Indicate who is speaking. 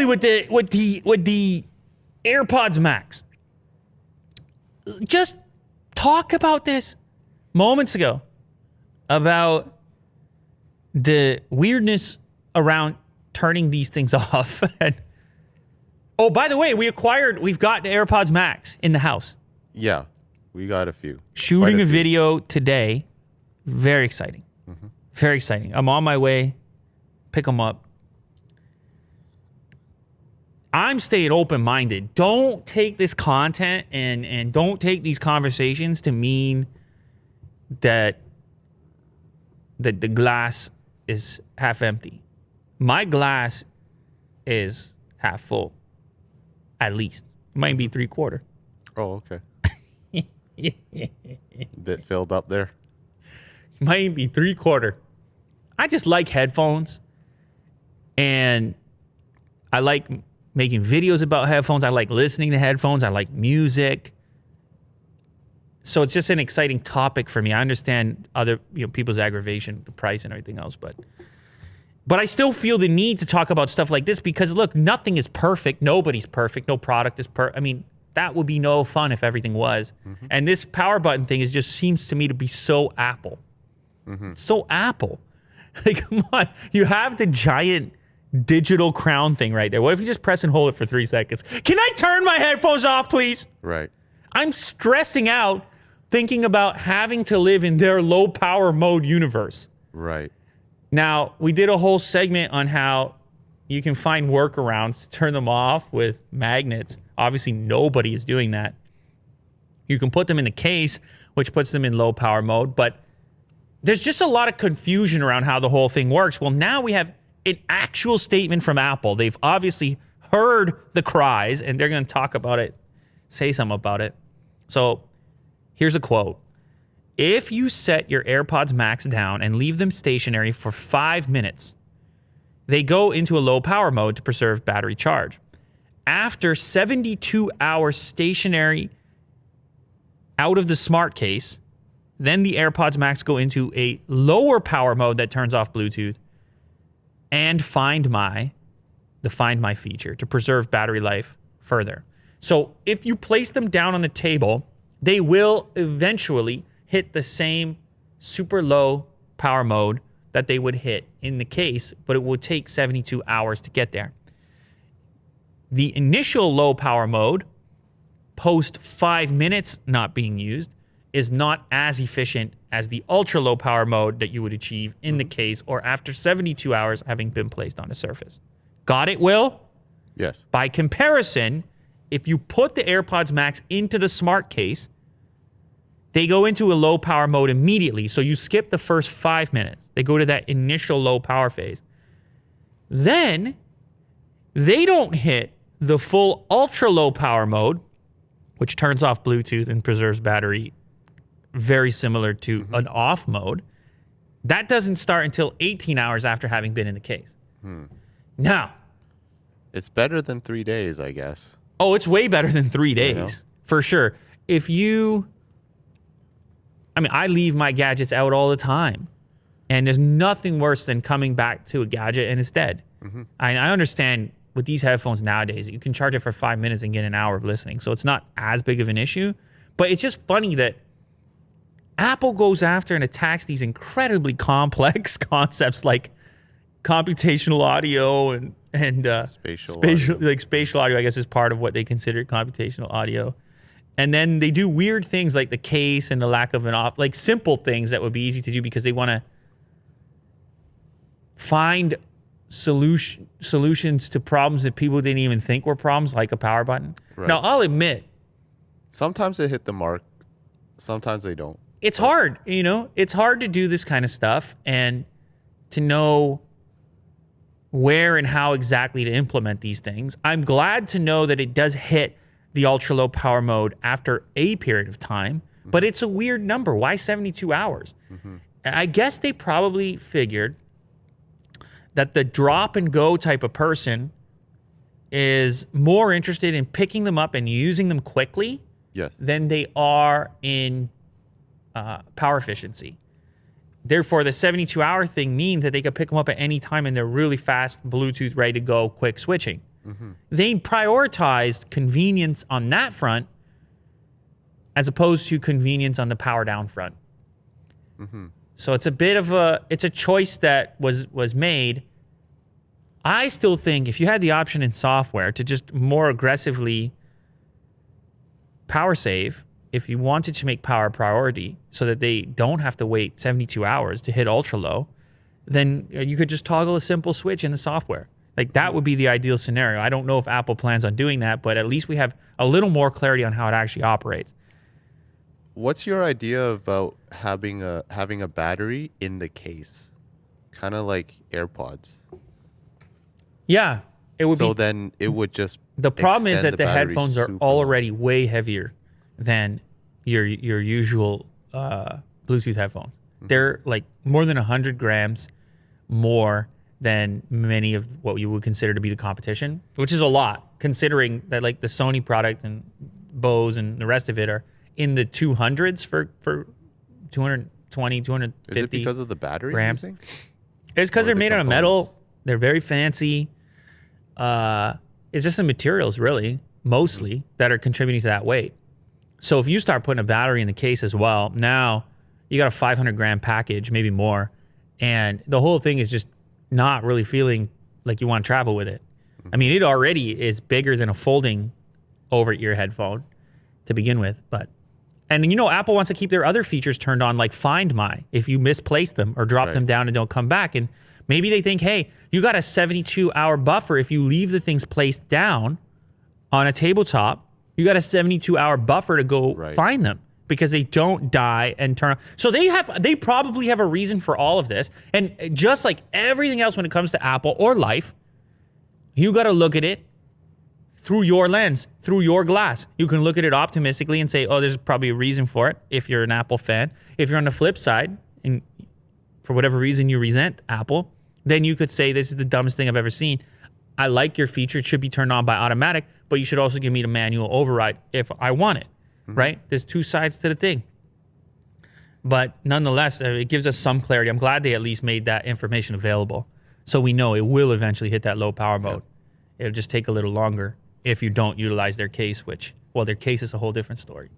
Speaker 1: with the AirPods Max. Just talk about this moments ago about the weirdness around turning these things off. Oh, by the way, we've got the AirPods Max in the house.
Speaker 2: Yeah, we got a few.
Speaker 1: Shooting a video today. Very exciting. Mm-hmm. Very exciting. I'm on my way. Pick them up. I'm staying open-minded. Don't take this content and don't take these conversations to mean that the glass is half empty. My glass is half full. At least. It might be 3/4.
Speaker 2: Oh, okay. Bit filled up there.
Speaker 1: Might be 3/4. I just like headphones. And I like making videos about headphones. I like listening to headphones. I like music. So it's just an exciting topic for me. I understand other people's aggravation, the price and everything else, but I still feel the need to talk about stuff like this because, look, nothing is perfect. Nobody's perfect. No product is perfect. I mean, that would be no fun if everything was. Mm-hmm. And this power button thing just seems to me to be so Apple. Mm-hmm. It's so Apple. Like, come on. You have the giant digital crown thing right there. What if you just press and hold it for 3 seconds? Can I turn my headphones off, please?
Speaker 2: Right.
Speaker 1: I'm stressing out thinking about having to live in their low power mode universe.
Speaker 2: Right.
Speaker 1: Now, we did a whole segment on how you can find workarounds to turn them off with magnets. Obviously, nobody is doing that. You can put them in the case, which puts them in low power mode, but there's just a lot of confusion around how the whole thing works. Well, now we have an actual statement from Apple. They've obviously heard the cries, and they're going to talk about it, say something about it. So here's a quote. If you set your AirPods Max down and leave them stationary for 5 minutes, they go into a low power mode to preserve battery charge. After 72 hours stationary out of the smart case, then the AirPods Max go into a lower power mode that turns off Bluetooth and the Find My feature to preserve battery life further. So if you place them down on the table, they will eventually hit the same super low power mode that they would hit in the case, but it would take 72 hours to get there. The initial low power mode, post 5 minutes not being used, is not as efficient as the ultra low power mode that you would achieve in the case or after 72 hours having been placed on a surface. Got it, Will?
Speaker 2: Yes.
Speaker 1: By comparison, if you put the AirPods Max into the smart case, they go into a low power mode immediately. So you skip the first 5 minutes. They go to that initial low power phase. Then they don't hit the full ultra low power mode, which turns off Bluetooth and preserves battery, very similar to an off mode. That doesn't start until 18 hours after having been in the case. Now,
Speaker 2: it's better than 3 days, I guess.
Speaker 1: Oh, it's way better than 3 days, for sure. I leave my gadgets out all the time. And there's nothing worse than coming back to a gadget and it's dead. Mm-hmm. I understand with these headphones nowadays, you can charge it for 5 minutes and get an hour of listening. So it's not as big of an issue. But it's just funny that Apple goes after and attacks these incredibly complex concepts like computational audio and
Speaker 2: spatial audio.
Speaker 1: Like spatial audio, I guess, is part of what they consider computational audio. And then they do weird things like the case and the lack of an off, like simple things that would be easy to do because they want to find solutions to problems that people didn't even think were problems, like a power button. Right. Now, I'll admit,
Speaker 2: sometimes they hit the mark, sometimes they don't.
Speaker 1: It's hard, it's hard to do this kind of stuff and to know where and how exactly to implement these things. I'm glad to know that it does hit the ultra low power mode after a period of time, but it's a weird number. Why 72 hours? Mm-hmm. I guess they probably figured that the drop and go type of person is more interested in picking them up and using them quickly than they are in power efficiency. Therefore, the 72-hour thing means that they can pick them up at any time and they're really fast, Bluetooth, ready to go, quick switching. They prioritized convenience on that front as opposed to convenience on the power down front. So it's a bit of it's a choice that was made. I still think if you had the option in software to just more aggressively power save, if you wanted to make power a priority so that they don't have to wait 72 hours to hit ultra low, then you could just toggle a simple switch in the software. Like that would be the ideal scenario. I don't know if Apple plans on doing that, but at least we have a little more clarity on how it actually operates.
Speaker 2: What's your idea about having a battery in the case? Kind of like AirPods.
Speaker 1: Yeah, it would
Speaker 2: So
Speaker 1: be.
Speaker 2: then it would just
Speaker 1: The problem is
Speaker 2: extend
Speaker 1: that the
Speaker 2: battery
Speaker 1: headphones are
Speaker 2: super long.
Speaker 1: already way heavier than your usual Bluetooth headphones. They're like more than 100 grams more than many of what you would consider to be the competition, which is a lot considering that like the Sony product and Bose and the rest of it are in the 200s for 220, 250.
Speaker 2: Is it because of the battery
Speaker 1: grams.
Speaker 2: using?
Speaker 1: It's because
Speaker 2: Or
Speaker 1: they're
Speaker 2: the
Speaker 1: made out of
Speaker 2: components?
Speaker 1: metal. They're very fancy. It's just the materials, really, mostly, that are contributing to that weight. So if you start putting a battery in the case as well, now you got a 500-gram package, maybe more, and the whole thing is just not really feeling like you want to travel with it. I mean, it already is bigger than a folding over-ear headphone to begin with, and you know, Apple wants to keep their other features turned on, like Find My, if you misplace them or drop them down and don't come back. And maybe they think, hey, you got a 72-hour buffer if you leave the things placed down on a tabletop. You got a 72-hour buffer to go find them because they don't die and turn on. So they probably have a reason for all of this. And just like everything else when it comes to Apple or life, you got to look at it through your lens, through your glass. You can look at it optimistically and say, oh, there's probably a reason for it if you're an Apple fan. If you're on the flip side, and for whatever reason you resent Apple, then you could say, this is the dumbest thing I've ever seen. I like your feature. It should be turned on by automatic, but you should also give me the manual override if I want it, right? There's two sides to the thing. But nonetheless, it gives us some clarity. I'm glad they at least made that information available so we know it will eventually hit that low power mode. It'll just take a little longer if you don't utilize their case, which, well, their case is a whole different story.